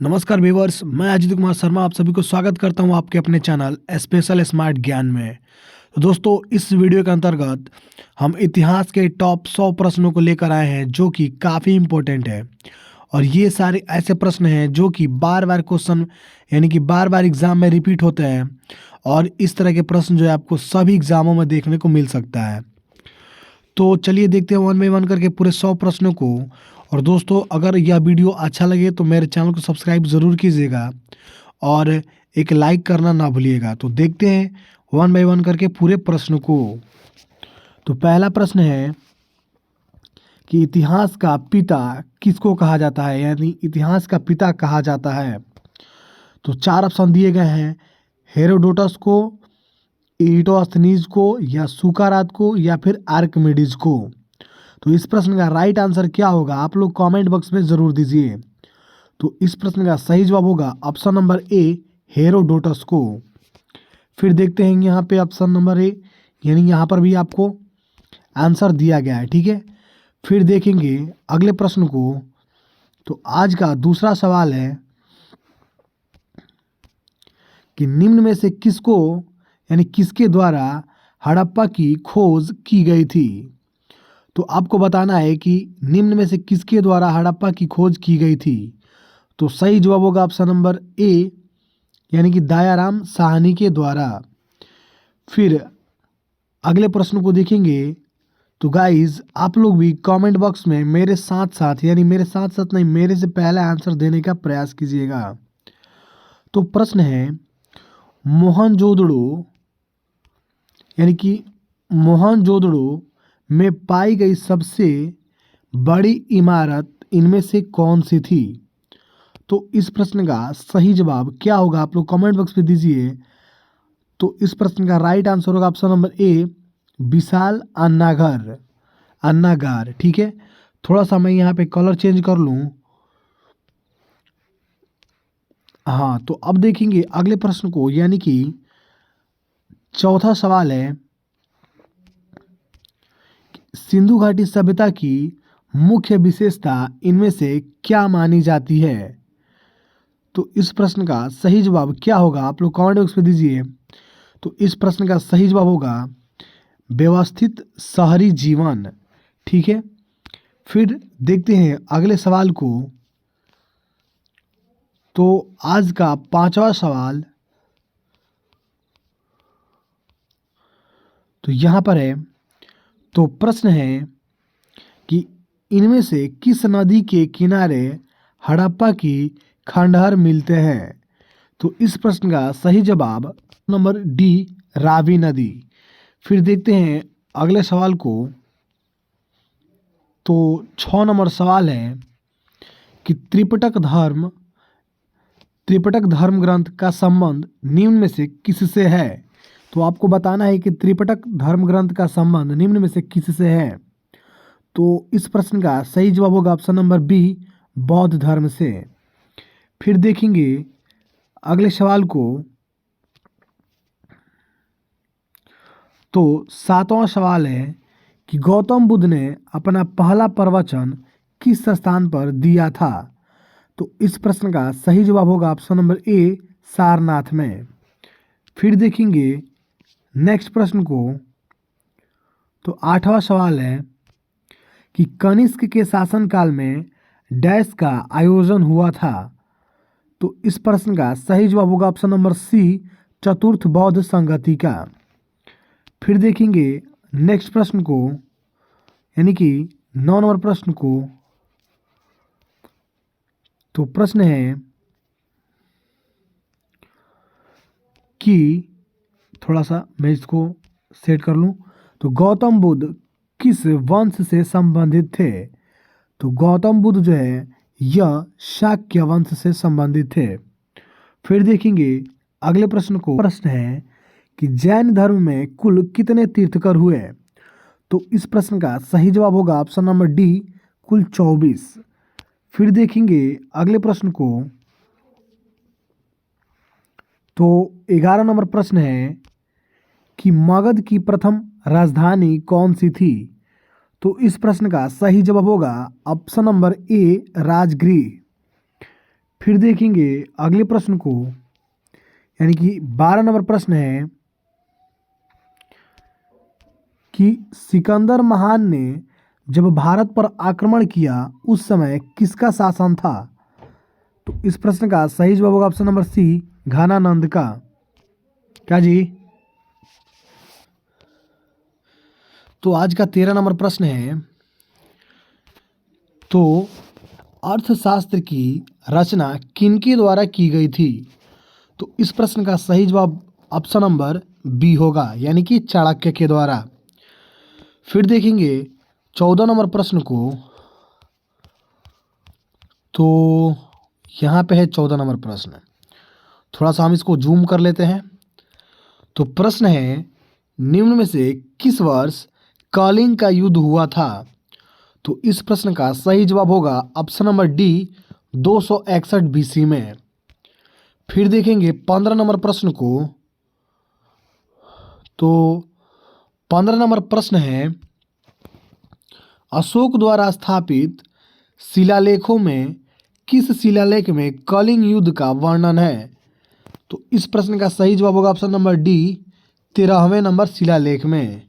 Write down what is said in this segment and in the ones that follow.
नमस्कार व्यूअर्स, मैं अजित कुमार शर्मा आप सभी को स्वागत करता हूं आपके अपने चैनल स्पेशल स्मार्ट ज्ञान में। तो दोस्तों, इस वीडियो के अंतर्गत हम इतिहास के टॉप 100 प्रश्नों को लेकर आए हैं जो कि काफ़ी इम्पोर्टेंट है। और ये सारे ऐसे प्रश्न हैं जो कि बार बार क्वेश्चन यानी कि बार बार एग्जाम में रिपीट होते हैं। और इस तरह के प्रश्न जो है आपको सभी एग्जामों में देखने को मिल सकता है। तो चलिए देखते हैं वन बाई वन करके पूरे 100 प्रश्नों को। और दोस्तों, अगर यह वीडियो अच्छा लगे तो मेरे चैनल को सब्सक्राइब ज़रूर कीजिएगा और एक लाइक करना ना भूलिएगा। तो देखते हैं वन बाई वन करके पूरे प्रश्न को। तो पहला प्रश्न है कि इतिहास का पिता किसको कहा जाता है, यानी इतिहास का पिता कहा जाता है। तो चार ऑप्शन दिए गए हैं, हेरोडोटस को, इराटोस्थनीज को, या सुकारात को, या फिर आर्किमिडीज को। तो इस प्रश्न का राइट आंसर क्या होगा आप लोग कमेंट बॉक्स में ज़रूर दीजिए। तो इस प्रश्न का सही जवाब होगा ऑप्शन नंबर ए, हेरोडोटस को। फिर देखते हैं यहाँ पे ऑप्शन नंबर ए, यानी यहाँ पर भी आपको आंसर दिया गया है, ठीक है। फिर देखेंगे अगले प्रश्न को। तो आज का दूसरा सवाल है कि निम्न में से किसको यानी किसके द्वारा हड़प्पा की खोज की गई थी। तो आपको बताना है कि निम्न में से किसके द्वारा हड़प्पा की खोज की गई थी। तो सही जवाब होगा ऑप्शन नंबर ए, यानी कि दयाराम साहनी के द्वारा। फिर अगले प्रश्न को देखेंगे। तो गाइज आप लोग भी कमेंट बॉक्स में मेरे साथ साथ यानी मेरे साथ साथ नहीं, मेरे से पहले आंसर देने का प्रयास कीजिएगा। तो प्रश्न है, मोहनजोदड़ो यानी कि मोहनजोदड़ो में पाई गई सबसे बड़ी इमारत इनमें से कौन सी थी। तो इस प्रश्न का सही जवाब क्या होगा आप लोग कमेंट बॉक्स में दीजिए। तो इस प्रश्न का राइट आंसर होगा ऑप्शन नंबर ए, विशाल अन्नागार, ठीक है। थोड़ा सा मैं यहाँ पे कलर चेंज कर लूँ। हाँ, तो अब देखेंगे अगले प्रश्न को, यानी कि चौथा सवाल है, सिंधु घाटी सभ्यता की मुख्य विशेषता इनमें से क्या मानी जाती है। तो इस प्रश्न का सही जवाब क्या होगा आप लोग कमेंट बॉक्स में दीजिए। तो इस प्रश्न का सही जवाब होगा व्यवस्थित शहरी जीवन, ठीक है। फिर देखते हैं अगले सवाल को। तो आज का पांचवा सवाल तो यहाँ पर है। तो प्रश्न है कि इनमें से किस नदी के किनारे हड़प्पा की खंडहर मिलते हैं। तो इस प्रश्न का सही जवाब नंबर डी, रावी नदी। फिर देखते हैं अगले सवाल को। तो 6 नंबर सवाल है कि त्रिपिटक धर्म ग्रंथ का संबंध निम्न में से किससे है। तो आपको बताना है कि त्रिपिटक धर्म ग्रंथ का संबंध निम्न में से किससे है। तो इस प्रश्न का सही जवाब होगा ऑप्शन नंबर बी, बौद्ध धर्म से। फिर देखेंगे अगले सवाल को। तो 7वां सवाल है कि गौतम बुद्ध ने अपना पहला प्रवचन किस स्थान पर दिया था। तो इस प्रश्न का सही जवाब होगा ऑप्शन नंबर ए, सारनाथ में। फिर देखेंगे नेक्स्ट प्रश्न को। तो 8वां सवाल है कि कनिष्क के शासनकाल में डैश का आयोजन हुआ था। तो इस प्रश्न का सही जवाब होगा ऑप्शन नंबर सी, चतुर्थ बौद्ध संगति का। फिर देखेंगे नेक्स्ट प्रश्न को, यानी कि 9 नंबर प्रश्न को। तो प्रश्न है कि थोड़ा सा मैं इसको सेट कर लूं। तो गौतम बुद्ध किस वंश से संबंधित थे। तो गौतम बुद्ध जो है यह शाक्य वंश से संबंधित थे। फिर देखेंगे अगले प्रश्न को। प्रश्न है कि जैन धर्म में कुल कितने तीर्थकर हुए। तो इस प्रश्न का सही जवाब होगा ऑप्शन नंबर डी, कुल 24। फिर देखेंगे अगले प्रश्न को। तो 11 नंबर प्रश्न है कि मगध की प्रथम राजधानी कौन सी थी। तो इस प्रश्न का सही जवाब होगा ऑप्शन नंबर ए, राजगृह। फिर देखेंगे अगले प्रश्न को, यानी कि 12 नंबर प्रश्न है कि सिकंदर महान ने जब भारत पर आक्रमण किया उस समय किसका शासन था? तो इस प्रश्न का सही जवाब होगा ऑप्शन नंबर सी, घानानंद का। क्या जी? तो आज का 13 नंबर प्रश्न है, तो अर्थशास्त्र की रचना किनके द्वारा की गई थी? तो इस प्रश्न का सही जवाब ऑप्शन नंबर बी होगा, यानी कि चाणक्य के द्वारा। फिर देखेंगे 14 नंबर प्रश्न को, तो यहाँ पे है 14 नंबर प्रश्न। थोड़ा सा हम इसको जूम कर लेते हैं। तो प्रश्न है, निम्न में से किस वर्ष कलिंग का युद्ध हुआ था? तो इस प्रश्न का सही जवाब होगा ऑप्शन नंबर डी, 261 बीसी में। फिर देखेंगे 15 नंबर प्रश्न को, तो 15 नंबर प्रश्न है, अशोक द्वारा स्थापित शिलालेखों में किस शिलालेख में कलिंग युद्ध का वर्णन है? तो इस प्रश्न का सही जवाब होगा ऑप्शन नंबर डी, 13वें नंबर शिलालेख में।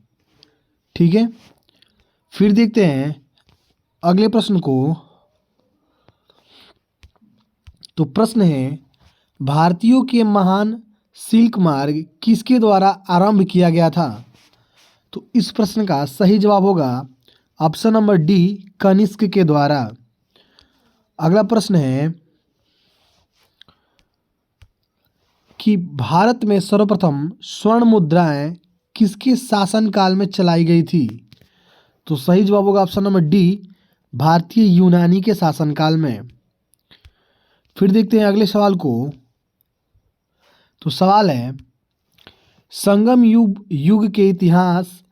ठीक है, फिर देखते हैं अगले प्रश्न को। तो प्रश्न है, भारतीयों के महान सिल्क मार्ग किसके द्वारा आरंभ किया गया था? तो इस प्रश्न का सही जवाब होगा ऑप्शन नंबर डी, कनिष्क के द्वारा। अगला प्रश्न है कि भारत में सर्वप्रथम स्वर्ण मुद्राएं किसके शासनकाल में चलाई गई थी? तो सही जवाब होगा ऑप्शन नंबर डी, भारतीय यूनानी के शासनकाल में। फिर देखते हैं अगले सवाल को। तो सवाल है, संगम युग के इतिहास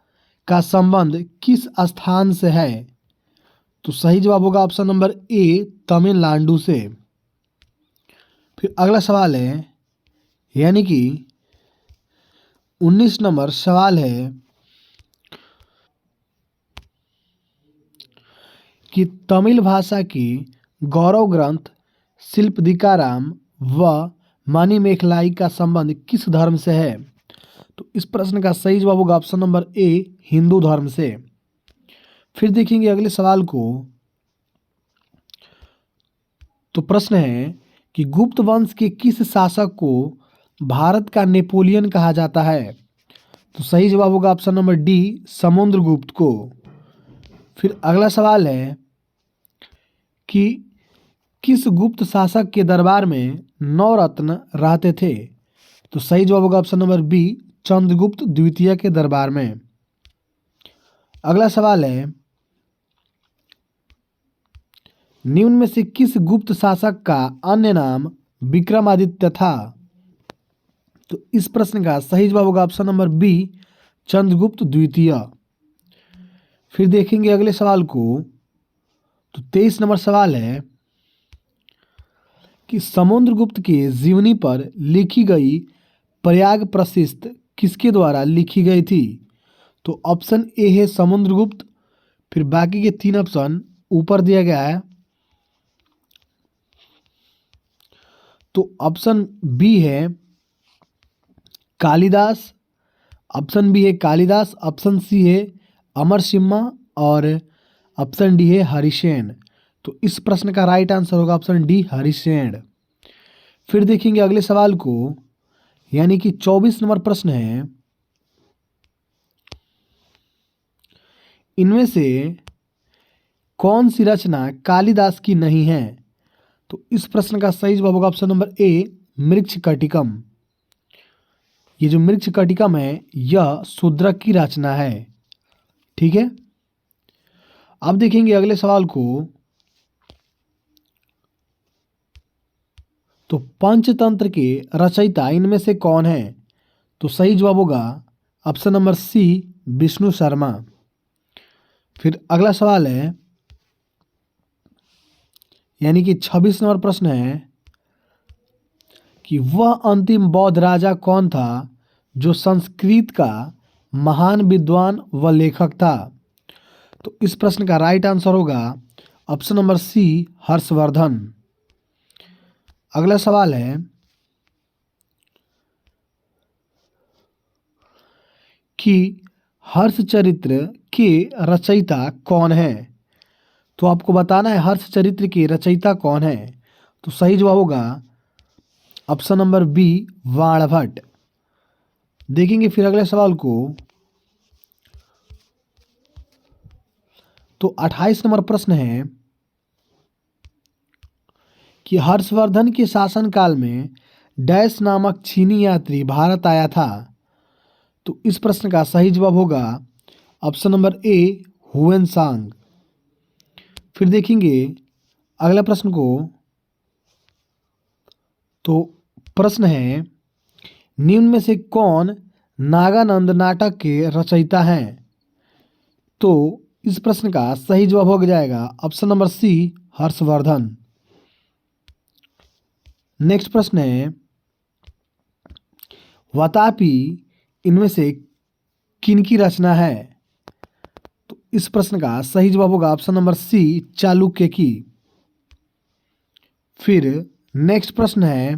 का संबंध किस स्थान से है? तो सही जवाब होगा ऑप्शन नंबर ए, तमिलनाडु से। फिर अगला सवाल है, यानी कि 19 नंबर सवाल है कि तमिल भाषा की गौरव ग्रंथ शिल्पदिकाराम व मणिमेखलाई का संबंध किस धर्म से है? तो इस प्रश्न का सही जवाब होगा ऑप्शन नंबर ए, हिंदू धर्म से। फिर देखेंगे अगले सवाल को। तो प्रश्न है कि गुप्त वंश के किस शासक को भारत का नेपोलियन कहा जाता है? तो सही जवाब होगा ऑप्शन नंबर डी, समुद्रगुप्त को। फिर अगला सवाल है कि किस गुप्त शासक के दरबार में 9 रत्न रहते थे? तो सही जवाब होगा ऑप्शन नंबर बी, चंद्रगुप्त द्वितीय के दरबार में। अगला सवाल है, निम्न में से किस गुप्त शासक का अन्य नाम विक्रमादित्य था? तो इस प्रश्न का सही जवाब होगा ऑप्शन नंबर बी, चंद्रगुप्त द्वितीय। फिर देखेंगे अगले सवाल को। तो 23 नंबर सवाल है कि समुद्रगुप्त के जीवनी पर लिखी गई प्रयाग प्रशिस्त किसके द्वारा लिखी गई थी? तो ऑप्शन ए है समुद्रगुप्त, फिर बाकी के 3 ऑप्शन ऊपर दिया गया है। तो ऑप्शन बी है कालिदास, ऑप्शन बी है कालिदास, ऑप्शन सी है अमर सिम्हा और ऑप्शन डी है हरिसेन। तो इस प्रश्न का राइट आंसर होगा ऑप्शन डी, हरिसेन। फिर देखेंगे अगले सवाल को, यानी कि 24 नंबर प्रश्न है, इनमें से कौन सी रचना कालिदास की नहीं है? तो इस प्रश्न का सही जवाब होगा ऑप्शन नंबर ए, मृच्छकटिकम। ये जो मृच्छकटिकम है यह शूद्रक की रचना है। ठीक है, अब देखेंगे अगले सवाल को। तो पंचतंत्र के रचयिता इनमें से कौन है? तो सही जवाब होगा option number C, Vishnu Sharma. फिर अगला सवाल है, यानी कि 26 नंबर प्रश्न है कि वह अंतिम बौद्ध राजा कौन था जो संस्कृत का महान विद्वान व लेखक था? तो इस प्रश्न का राइट आंसर होगा ऑप्शन नंबर सी, हर्षवर्धन। अगला सवाल है कि हर्षचरित्र के रचयिता कौन है। तो आपको बताना है हर्षचरित्र के रचयिता कौन है। तो सही जवाब होगा ऑप्शन नंबर बी, बाणभट्ट। देखेंगे फिर अगले सवाल को। तो 28 नंबर प्रश्न है कि हर्षवर्धन के शासनकाल में डैश नामक चीनी यात्री भारत आया था। तो इस प्रश्न का सही जवाब होगा ऑप्शन नंबर ए, हुएन सांग। फिर देखेंगे अगला प्रश्न को। तो प्रश्न है निम्न में से कौन नागानंद नाटक के रचयिता हैं। तो इस प्रश्न का सही जवाब हो जाएगा option number C, Harshvardhan. Next प्रश्न है वातापी इनमें से किनकी रचना है। तो इस प्रश्न का सही जवाब होगा ऑप्शन नंबर सी, चालुक्य की। फिर नेक्स्ट प्रश्न है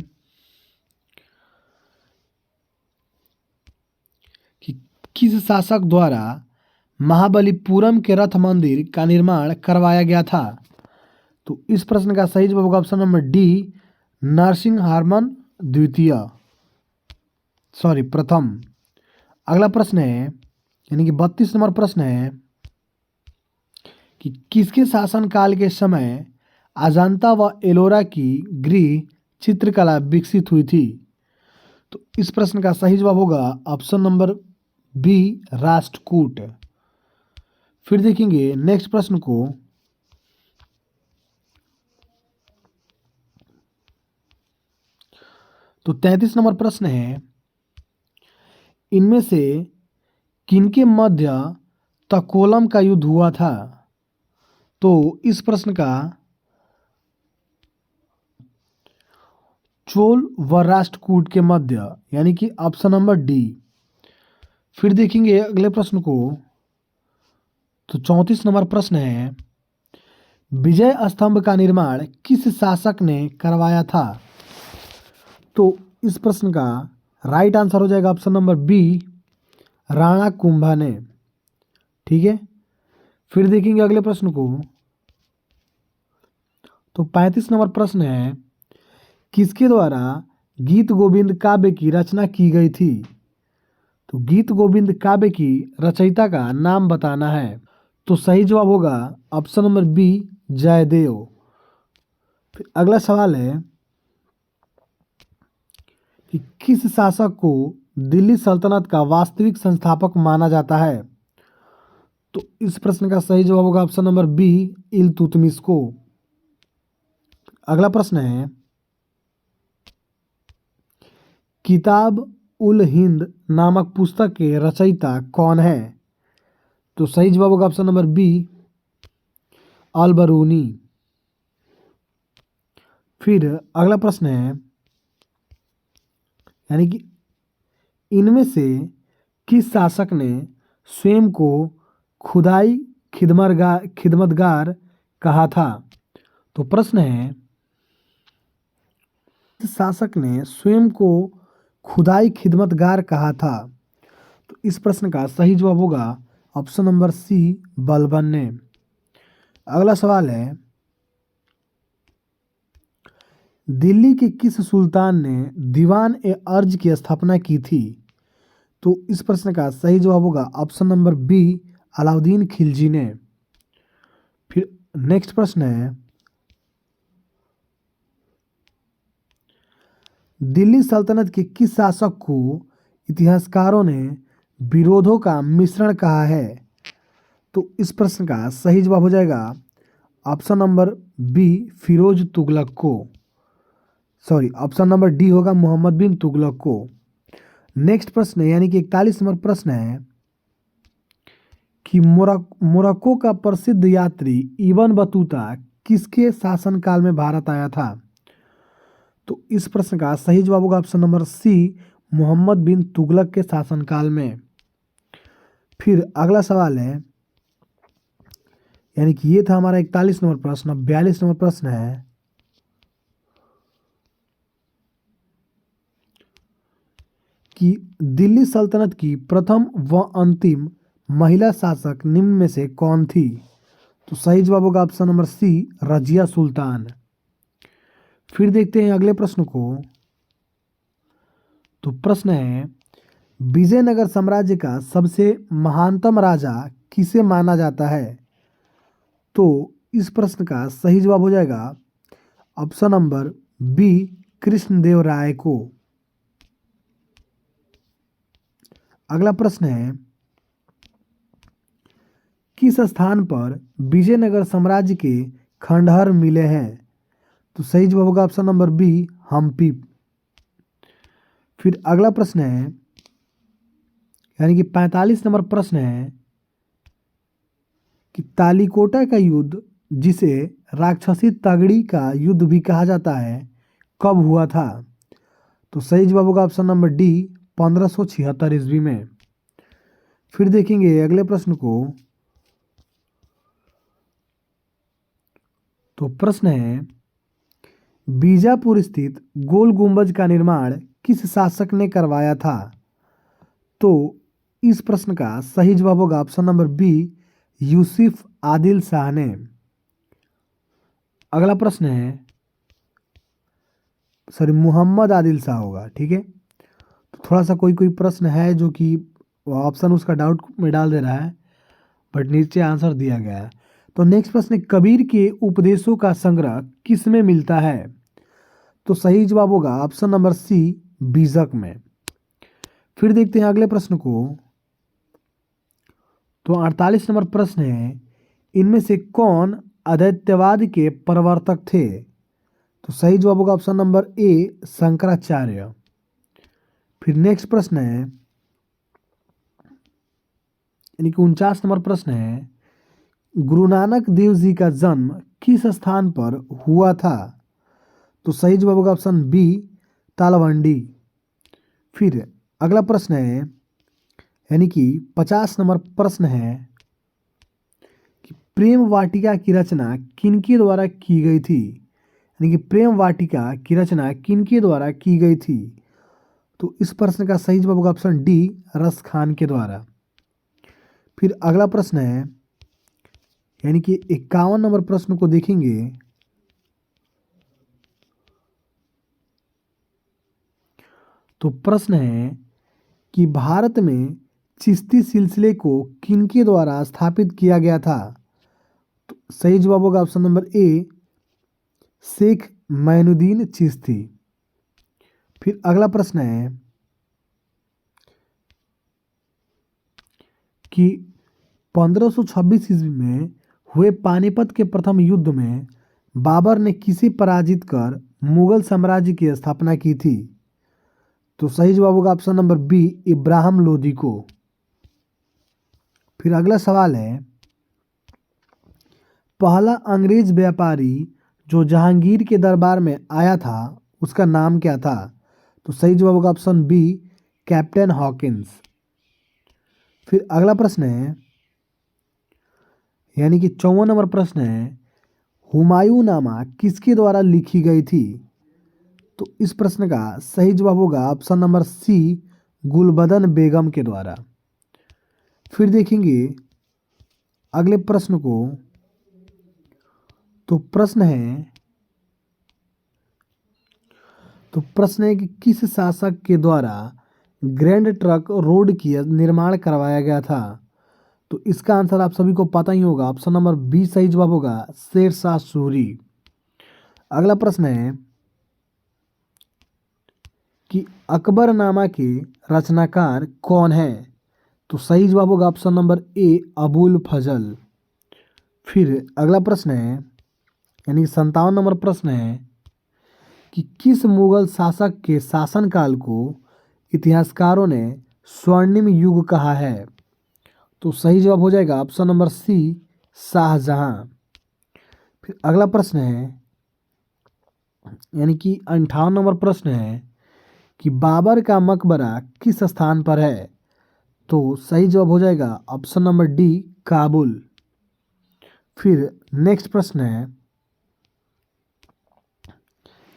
कि किस शासक द्वारा महाबलीपुरम के रथ मंदिर का निर्माण करवाया गया था। तो इस प्रश्न का सही जवाब होगा ऑप्शन नंबर डी, नरसिंहवर्मन द्वितीय, प्रथम। अगला प्रश्न है यानी कि 32 नंबर प्रश्न है कि किसके शासनकाल के समय अजंता व एलोरा की गृह चित्रकला विकसित हुई थी। तो इस प्रश्न का सही जवाब होगा ऑप्शन नंबर बी, राष्ट्रकूट। फिर देखेंगे नेक्स्ट प्रश्न को। तो 33 नंबर प्रश्न है इनमें से किनके मध्य तकोलम का युद्ध हुआ था। तो इस प्रश्न का चोल व राष्ट्रकूट के मध्य यानी कि ऑप्शन नंबर डी। फिर देखेंगे अगले प्रश्न को। तो 34 नंबर प्रश्न है विजय स्तंभ का निर्माण किस शासक ने करवाया था। तो इस प्रश्न का राइट आंसर हो जाएगा option number B, Rana Kumbha ने। ठीक है। फिर देखेंगे अगले प्रश्न को। तो 35 नंबर प्रश्न है किसके द्वारा गीत गोविंद काव्य की रचना की गई थी। तो गीत गोविंद काव्य की रचयिता का नाम बताना है। तो सही जवाब होगा ऑप्शन नंबर बी, जयदेव। फिर अगला सवाल है कि किस शासक को दिल्ली सल्तनत का वास्तविक संस्थापक माना जाता है। तो इस प्रश्न का सही जवाब होगा ऑप्शन नंबर बी, इल्तुतमिश को। अगला प्रश्न है किताब उल हिंद नामक पुस्तक के रचयिता कौन है। तो सही जवाब होगा ऑप्शन नंबर बी, अल बरूनी। फिर अगला प्रश्न है यानी कि इनमें से किस शासक ने स्वयं को खुदाई खिदमतगार कहा था। तो प्रश्न है किस शासक ने स्वयं को खुदाई खिदमतगार कहा था। तो इस प्रश्न का सही जवाब होगा ऑप्शन नंबर सी, बलबन ने। अगला सवाल है दिल्ली के किस सुल्तान ने दीवान ए अर्ज की स्थापना की थी। तो इस प्रश्न का सही जवाब होगा option number B, Alauddin Khilji ने। फिर नेक्स्ट प्रश्न है दिल्ली सल्तनत के किस शासक को इतिहासकारों ने विरोधों का मिश्रण कहा है। तो इस प्रश्न का सही जवाब हो जाएगा option number B, Firoz Tughlaq को। ऑप्शन नंबर डी होगा मोहम्मद बिन तुगलक को। नेक्स्ट प्रश्न है यानी कि 41 नंबर प्रश्न है कि मोरक्को का प्रसिद्ध यात्री इब्न बतूता किसके शासनकाल में भारत आया था। तो इस प्रश्न का सही जवाब होगा ऑप्शन नंबर सी, मोहम्मद बिन तुगलक के शासनकाल में। फिर अगला सवाल है यानी कि ये था हमारा 41 नंबर प्रश्न। अब 42 नंबर प्रश्न है कि दिल्ली सल्तनत की प्रथम व अंतिम महिला शासक निम्न में से कौन थी? तो सही जवाब होगा ऑप्शन नंबर सी, रजिया सुल्तान। फिर देखते हैं अगले प्रश्न को। तो प्रश्न है, विजयनगर साम्राज्य का सबसे महानतम राजा किसे माना जाता है? तो इस प्रश्न का सही जवाब हो जाएगा ऑप्शन नंबर बी, कृष्णदेव राय को। अगला प्रश्न है, किस स्थान पर विजयनगर साम्राज्य के खंडहर मिले हैं? तो सही जवाब होगा ऑप्शन नंबर बी, हम्पी। फिर अगला प्रश्न है, यानी कि 45 नंबर प्रश्न है कि तालिकोटा का युद्ध, जिसे राक्षसी तगड़ी का युद्ध भी कहा जाता है, कब हुआ था? तो सही जवाब होगा ऑप्शन नंबर डी, 1576 ईस्वी में। फिर देखेंगे अगले प्रश्न को। तो प्रश्न है, बीजापुर स्थित गोल गुंबज का निर्माण किस शासक ने करवाया था? तो इस प्रश्न का सही जवाब होगा option number B, Yusuf Adil Shah ने। अगला प्रश्न है, सॉरी, मोहम्मद आदिल शाह होगा, ठीक है। तो थोड़ा सा कोई कोई प्रश्न है जो कि ऑप्शन उसका डाउट में डाल दे रहा है, बट नीचे आंसर दिया गया है। तो नेक्स्ट प्रश्न है, कबीर के उपदेशों का संग्रह किस में मिलता है? तो सही जवाब होगा ऑप्शन नंबर सी, बीजक में। फिर देखते हैं अगले प्रश्न को। तो 48 नंबर प्रश्न है, इनमें से कौन अद्वैतवाद के प्रवर्तक थे? तो सही जवाब होगा ऑप्शन नंबर ए, शंकराचार्य। फिर नेक्स्ट प्रश्न है, यानी कि 49 नंबर प्रश्न है, गुरु नानक देव जी का जन्म किस स्थान पर हुआ था? तो सही जवाब होगा ऑप्शन बी, तालवंडी। फिर अगला प्रश्न है, यानी कि 50 नंबर प्रश्न है कि प्रेम वाटिका की रचना किनके द्वारा की गई थी? यानी कि प्रेम वाटिका की रचना किनके द्वारा की गई थी? तो इस प्रश्न का सही जवाब होगा ऑप्शन डी, रस खान के द्वारा। फिर अगला प्रश्न है, यानी कि 51 नंबर प्रश्न को देखेंगे। तो प्रश्न है कि भारत में चिश्ती सिलसिले को किनके द्वारा स्थापित किया गया था? तो सही जवाब होगा option number A, Sheikh Moinuddin Chishti. फिर अगला प्रश्न है कि 1526 ईस्वी में हुए पानीपत के प्रथम युद्ध में बाबर ने किसे पराजित कर मुगल साम्राज्य की स्थापना की थी? तो सही जवाब होगा option number B, Ibrahim Lodi को। फिर अगला सवाल है, पहला अंग्रेज व्यापारी जो जहांगीर के दरबार में आया था, उसका नाम क्या था? तो सही जवाब होगा ऑप्शन बी, कैप्टन हॉकिंस। फिर अगला प्रश्न है, यानी कि 54 नंबर प्रश्न है, हुमायूं नामा किसके द्वारा लिखी गई थी? तो इस प्रश्न का सही जवाब होगा ऑप्शन नंबर सी, गुलबदन बेगम के द्वारा। फिर देखेंगे अगले प्रश्न को। तो प्रश्न है कि किस शासक के द्वारा ग्रैंड ट्रंक रोड की निर्माण करवाया गया था? तो इसका आंसर आप सभी को पता ही होगा, ऑप्शन नंबर बी सही जवाब होगा, शेरशाह सूरी। अगला प्रश्न है कि अकबरनामा के रचनाकार कौन है? तो सही जवाब होगा ऑप्शन नंबर ए, अबुल फजल। फिर अगला प्रश्न है, यानी 57 नंबर प्रश्न है कि किस मुगल शासक के शासनकाल को इतिहासकारों ने स्वर्णिम युग कहा है? तो सही जवाब हो जाएगा ऑप्शन नंबर सी, शाहजहां। फिर अगला प्रश्न है, यानी कि 58 नंबर प्रश्न है कि बाबर का मकबरा किस स्थान पर है? तो सही जवाब हो जाएगा ऑप्शन नंबर डी, काबुल। फिर नेक्स्ट प्रश्न है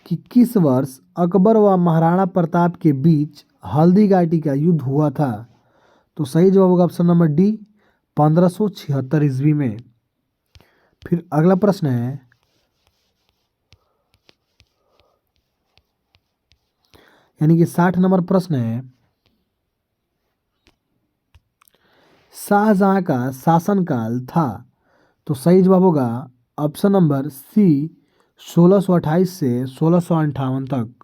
कि किस वर्ष अकबर व महाराणा प्रताप के बीच हल्दी घाटी का युद्ध हुआ था? तो सही जवाब होगा ऑप्शन नंबर डी, 1576 ईस्वी में। फिर अगला प्रश्न है, यानी कि 60 नंबर प्रश्न है, शाहजहां का शासनकाल था? तो सही जवाब होगा ऑप्शन नंबर सी, 1628 से 1658 तक।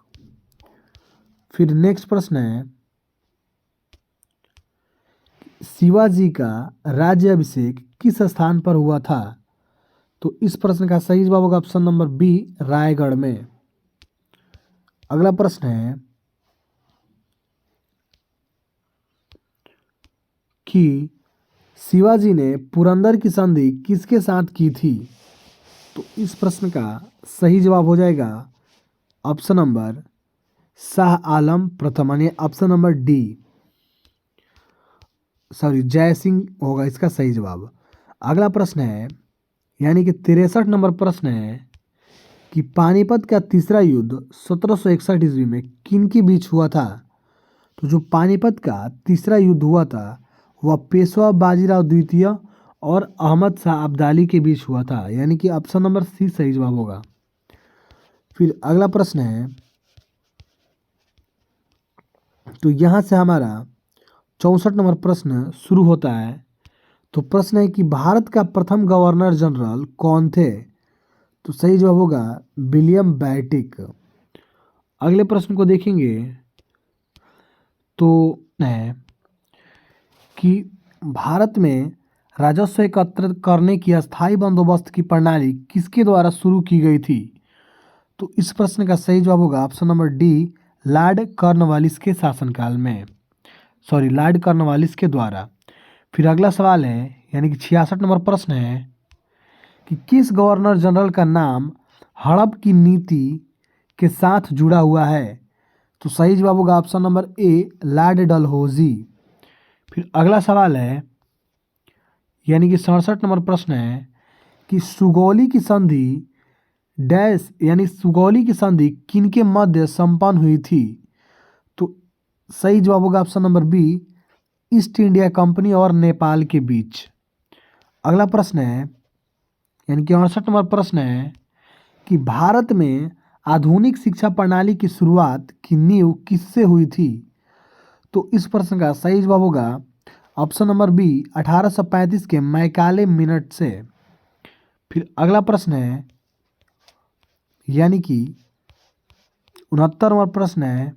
फिर नेक्स्ट प्रश्न है, शिवाजी का राज्याभिषेक किस स्थान पर हुआ था? तो इस प्रश्न का सही जवाब होगा ऑप्शन नंबर बी, रायगढ़ में। अगला प्रश्न है कि शिवाजी ने पुरंदर की संधि किसके साथ की थी? तो इस प्रश्न का सही जवाब हो जाएगा ऑप्शन नंबर शाह आलम प्रथम, यानी ऑप्शन नंबर डी, सॉरी जय सिंह होगा इसका सही जवाब। अगला प्रश्न है, यानी कि 63 नंबर प्रश्न है कि पानीपत का तीसरा युद्ध 1761 ईस्वी में किन के बीच हुआ था? तो जो पानीपत का तीसरा युद्ध हुआ था वह पेशवा बाजीराव द्वितीय और अहमद शाह अब्दाली के बीच हुआ था, यानी कि ऑप्शन नंबर सी सही जवाब होगा। फिर अगला प्रश्न है, तो यहाँ से हमारा 64 नंबर प्रश्न शुरू होता है। तो प्रश्न है कि भारत का प्रथम गवर्नर जनरल कौन थे? तो सही जवाब होगा विलियम बेंटिक। अगले प्रश्न को देखेंगे तो है कि भारत में राजस्व एकत्रित करने की अस्थायी बंदोबस्त की प्रणाली किसके द्वारा शुरू की गई थी? तो इस प्रश्न का सही जवाब होगा option number D, Lord Cornwallis के शासनकाल में, सॉरी लॉर्ड कॉर्नवालिस के द्वारा। फिर अगला सवाल है, यानी कि 66 नंबर प्रश्न है कि किस गवर्नर जनरल का नाम हड़प की नीति के साथ जुड़ा हुआ है? तो सही जवाब होगा ऑप्शन नंबर ए, लॉर्ड डलहौजी। फिर अगला सवाल है, यानी कि 67 नंबर प्रश्न है कि सुगौली की संधि डैश, यानी सुगौली की संधि किनके मध्य संपन्न हुई थी? तो सही जवाब होगा option number B, East India Company और नेपाल के बीच। अगला प्रश्न है, यानी कि 68 नंबर प्रश्न है कि भारत में आधुनिक शिक्षा प्रणाली की शुरुआत की नींव किससे हुई थी? तो इस प्रश्न का सही जवाब होगा ऑप्शन नंबर बी, 1835 के मैकाले मिनट से। फिर अगला प्रश्न है, यानी कि 69 नंबर प्रश्न है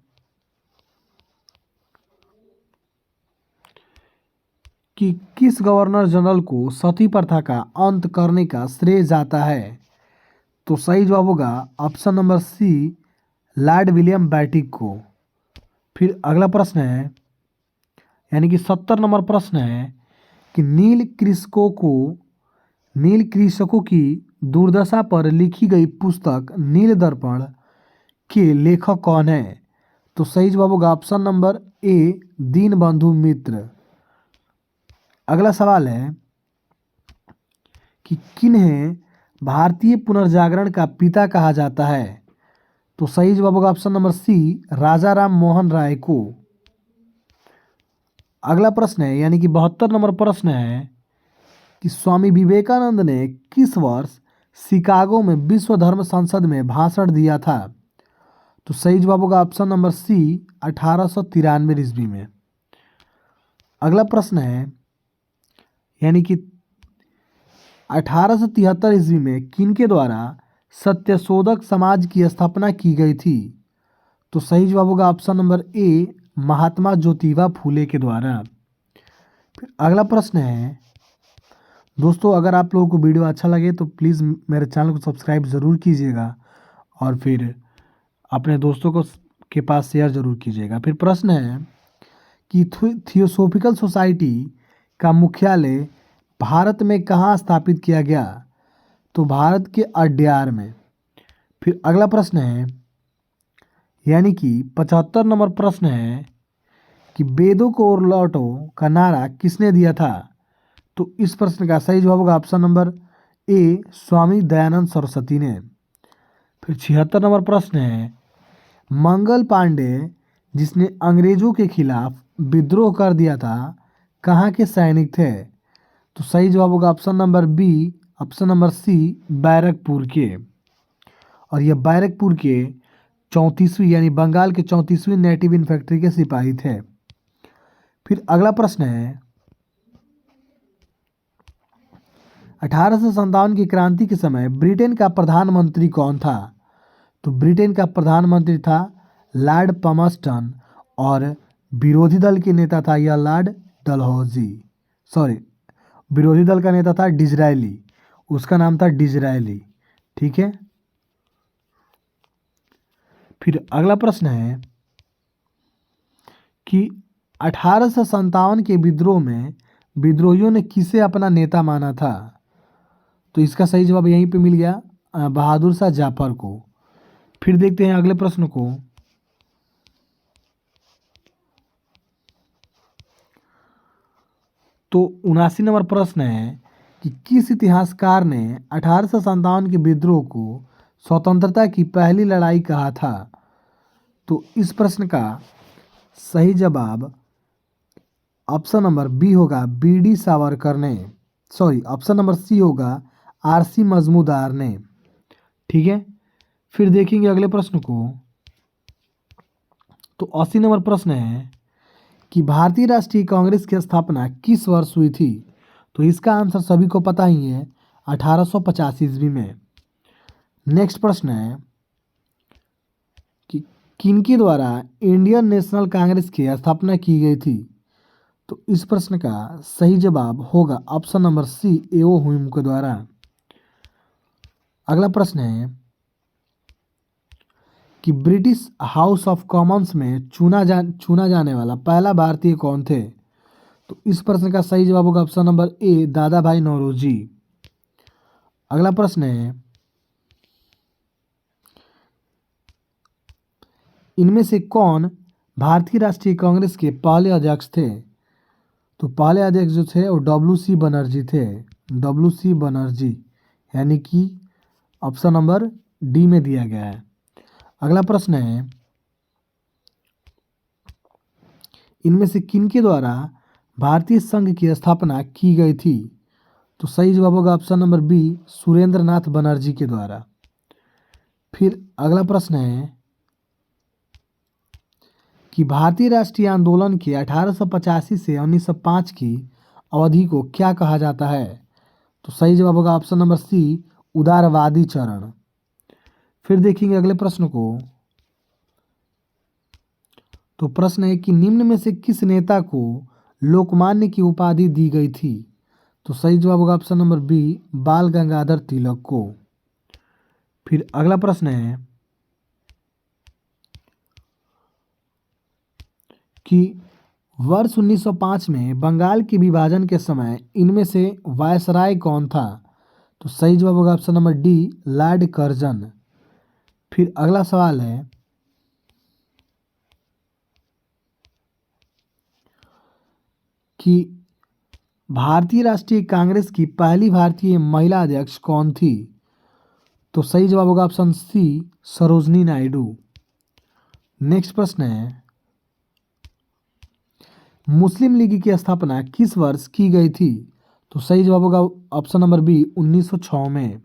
कि किस गवर्नर जनरल को सती प्रथा का अंत करने का श्रेय जाता है? तो सही जवाब होगा option number C, Lord William Bentinck को। फिर अगला प्रश्न है, यानी कि 70 नंबर प्रश्न है कि नील कृषकों की दुर्दशा पर लिखी गई पुस्तक नील दर्पण के लेखक कौन है? तो सही जवाब होगा ऑप्शन नंबर ए, दीनबंधु मित्र। अगला सवाल है कि किन्हें भारतीय पुनर्जागरण का पिता कहा जाता है? तो सही जवाब होगा ऑप्शन नंबर सी, राजा राम मोहन राय को। अगला प्रश्न है, यानी कि 72 नंबर प्रश्न है कि स्वामी विवेकानंद ने किस वर्ष शिकागो में विश्व धर्म संसद में भाषण दिया था? तो सही जवाब होगा ऑप्शन नंबर सी, 1893 ईस्वी में। अगला प्रश्न है, यानी कि 1873 ईस्वी में किनके द्वारा सत्यशोधक समाज की स्थापना की गई थी? तो सही जवाब होगा ऑप्शन नंबर ए, महात्मा ज्योतिबा फूले के द्वारा। फिर अगला प्रश्न है, दोस्तों अगर आप लोगों को वीडियो अच्छा लगे तो प्लीज़ मेरे चैनल को सब्सक्राइब ज़रूर कीजिएगा और फिर अपने दोस्तों को के पास शेयर ज़रूर कीजिएगा। फिर प्रश्न है कि थियोसॉफिकल सोसाइटी का मुख्यालय भारत में कहाँ स्थापित किया गया? तो भारत के अड्यार में। फिर अगला प्रश्न है, यानी कि 75 नंबर प्रश्न है कि वेदों को ओर लौटो का नारा किसने दिया था? तो इस प्रश्न का सही जवाब होगा ऑप्शन नंबर ए, स्वामी दयानंद सरस्वती ने। फिर 76 नंबर प्रश्न है, मंगल पांडे जिसने अंग्रेजों के खिलाफ विद्रोह कर दिया था, कहाँ के सैनिक थे? तो सही जवाब होगा option number B, option number C, Barrackpore के। और यह बैरकपुर के 34वीं यानी बंगाल के 34वीं नेटिव इन्फेंट्री के सिपाही थे। फिर अगला प्रश्न है, 1857 की क्रांति के समय ब्रिटेन का प्रधानमंत्री कौन था? तो ब्रिटेन का प्रधानमंत्री था लॉर्ड पमस्टन और विरोधी दल के नेता था यह लॉर्ड डलहौजी, सॉरी, विरोधी दल का नेता था डिज़रायली, उसका नाम था डिज़रायली। ठीक है। फिर अगला प्रश्न है कि 1857 के विद्रोह में विद्रोहियों ने किसे अपना नेता माना था? तो इसका सही जवाब यहीं पे मिल गया, बहादुर शाह जाफर को। फिर देखते हैं अगले प्रश्न को। तो 79 नंबर प्रश्न है कि किस इतिहासकार ने 1857 के विद्रोह को स्वतंत्रता की पहली लड़ाई कहा था? तो इस प्रश्न का सही जवाब ऑप्शन नंबर बी होगा, बी.डी. सावरकर ने, सॉरी, ऑप्शन नंबर सी होगा, आर.सी. मजमूदार ने। ठीक है। फिर देखेंगे अगले प्रश्न को। तो 80 नंबर प्रश्न है कि भारतीय राष्ट्रीय कांग्रेस की स्थापना किस वर्ष हुई थी? तो इसका आंसर सभी को पता ही है, 1885 ईस्वी में। नेक्स्ट प्रश्न है कि किनके द्वारा इंडियन नेशनल कांग्रेस की स्थापना की गई थी? तो इस प्रश्न का सही जवाब होगा ऑप्शन नंबर सी, एओ हुम के द्वारा। अगला प्रश्न है कि ब्रिटिश हाउस ऑफ कॉमन्स में चुना जाने वाला पहला भारतीय कौन थे? तो इस प्रश्न का सही जवाब होगा ऑप्शन नंबर ए, दादा भाई नौरोजी। अगला प्रश्न है, इनमें से कौन भारतीय राष्ट्रीय कांग्रेस के पहले अध्यक्ष थे? तो पहले अध्यक्ष जो थे वो डब्ल्यू.सी. बनर्जी थे, डब्ल्यू.सी. बनर्जी, यानी कि ऑप्शन नंबर डी में दिया गया है। अगला प्रश्न है, इनमें से किनके द्वारा भारतीय संघ की स्थापना की गई थी? तो सही जवाब होगा ऑप्शन नंबर बी, सुरेंद्र नाथ बनर्जी के द्वारा। फिर अगला प्रश्न है कि भारतीय राष्ट्रीय आंदोलन के 1885 से 1905 की अवधि को क्या कहा जाता है? तो सही जवाब होगा ऑप्शन नंबर सी, उदारवादी चरण। फिर देखेंगे अगले प्रश्न को। तो प्रश्न है कि निम्न में से किस नेता को लोकमान्य की उपाधि दी गई थी? तो सही जवाब होगा ऑप्शन नंबर बी, बाल गंगाधर तिलक को। फिर अगला प्रश्न है कि वर्ष 1905 में बंगाल के विभाजन के समय इनमें से वायसराय कौन था? तो सही जवाब होगा option number D, Lord Curzon. फिर अगला सवाल है कि भारतीय राष्ट्रीय कांग्रेस की पहली भारतीय महिला अध्यक्ष कौन थी? तो सही जवाब होगा option C, Sarojini Naidu. Next प्रश्न है, मुस्लिम लीग की स्थापना किस वर्ष की गई थी? तो सही जवाब होगा ऑप्शन नंबर बी, 1906 में।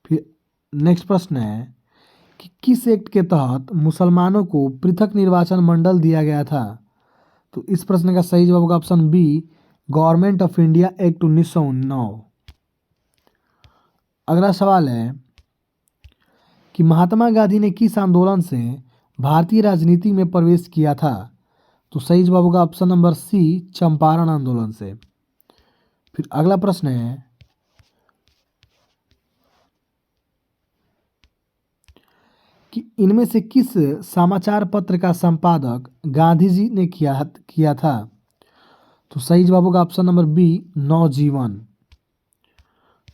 फिर नेक्स्ट प्रश्न है कि किस एक्ट के तहत मुसलमानों को पृथक निर्वाचन मंडल दिया गया था? तो इस प्रश्न का सही जवाब होगा option B, Government of India Act 1909। अगला सवाल है कि महात्मा गांधी ने किस आंदोलन से भारतीय राजनीति में प्रवेश किया था? तो सही जवाब होगा ऑप्शन नंबर सी, चंपारण आंदोलन से। फिर अगला प्रश्न है कि इनमें से किस समाचार पत्र का संपादक गांधी जी ने किया था? तो सही जवाब होगा ऑप्शन नंबर बी, नवजीवन।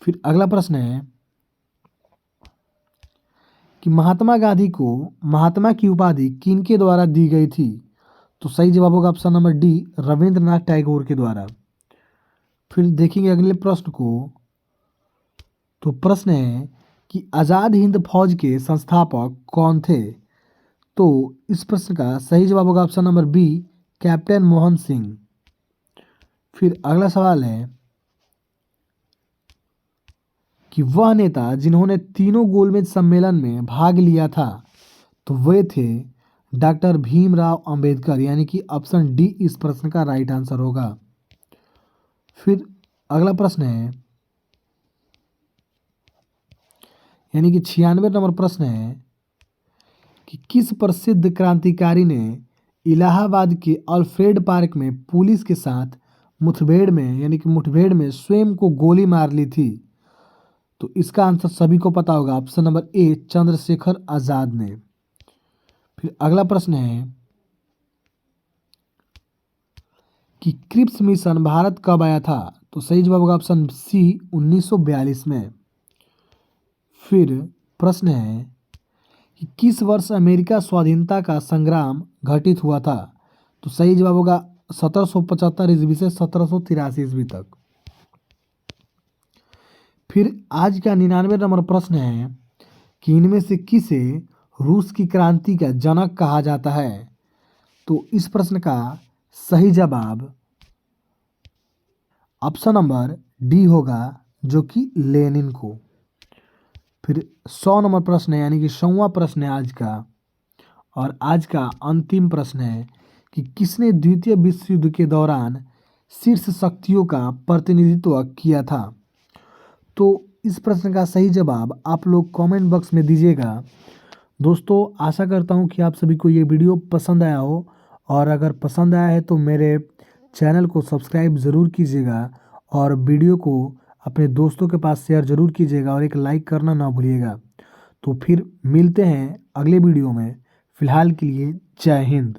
फिर अगला प्रश्न है कि महात्मा गांधी को महात्मा की उपाधि किनके द्वारा दी गई थी? तो सही जवाब होगा option number D, Rabindranath Tagore के द्वारा। फिर देखेंगे अगले प्रश्न को। तो प्रश्न है कि आज़ाद हिंद फौज के संस्थापक कौन थे? तो इस प्रश्न का सही जवाब होगा option number B, captain Mohan Singh. फिर अगला सवाल है कि वह नेता जिन्होंने तीनों गोलमेज सम्मेलन में भाग लिया था, तो वे थे डॉक्टर भीमराव अंबेडकर, यानी कि ऑप्शन डी इस प्रश्न का राइट आंसर होगा। फिर अगला प्रश्न है, यानी कि 96 नंबर प्रश्न है कि किस प्रसिद्ध क्रांतिकारी ने इलाहाबाद के अल्फ्रेड पार्क में पुलिस के साथ मुठभेड़ में, यानी कि मुठभेड़ में स्वयं को गोली मार ली थी? तो इसका आंसर सभी को पता होगा, ऑप्शन नंबर ए, चंद्रशेखर आजाद ने। फिर अगला प्रश्न है कि क्रिप्स मिशन भारत कब आया था? तो सही जवाब होगा ऑप्शन सी, 1942 में। फिर प्रश्न है कि किस वर्ष अमेरिका स्वाधीनता का संग्राम घटित हुआ था? तो सही जवाब होगा 1775 ईस्वी से 1783 ईस्वी तक। फिर आज का 99 नंबर प्रश्न है कि इनमें से किसे रूस की क्रांति का जनक कहा जाता है? तो इस प्रश्न का सही जवाब ऑप्शन नंबर डी होगा, जो कि लेनिन को। फिर 100 नंबर प्रश्न है, यानी कि 100वां प्रश्न है आज का, और आज का अंतिम प्रश्न है कि किसने द्वितीय विश्व युद्ध के दौरान शीर्ष शक्तियों का प्रतिनिधित्व किया था? तो इस प्रश्न का सही जवाब आप लोग कमेंट बॉक्स में दीजिएगा। दोस्तों, आशा करता हूँ कि आप सभी को ये वीडियो पसंद आया हो, और अगर पसंद आया है तो मेरे चैनल को सब्सक्राइब ज़रूर कीजिएगा, और वीडियो को अपने दोस्तों के पास शेयर ज़रूर कीजिएगा, और एक लाइक करना ना भूलिएगा। तो फिर मिलते हैं अगले वीडियो में। फ़िलहाल के लिए जय हिंद।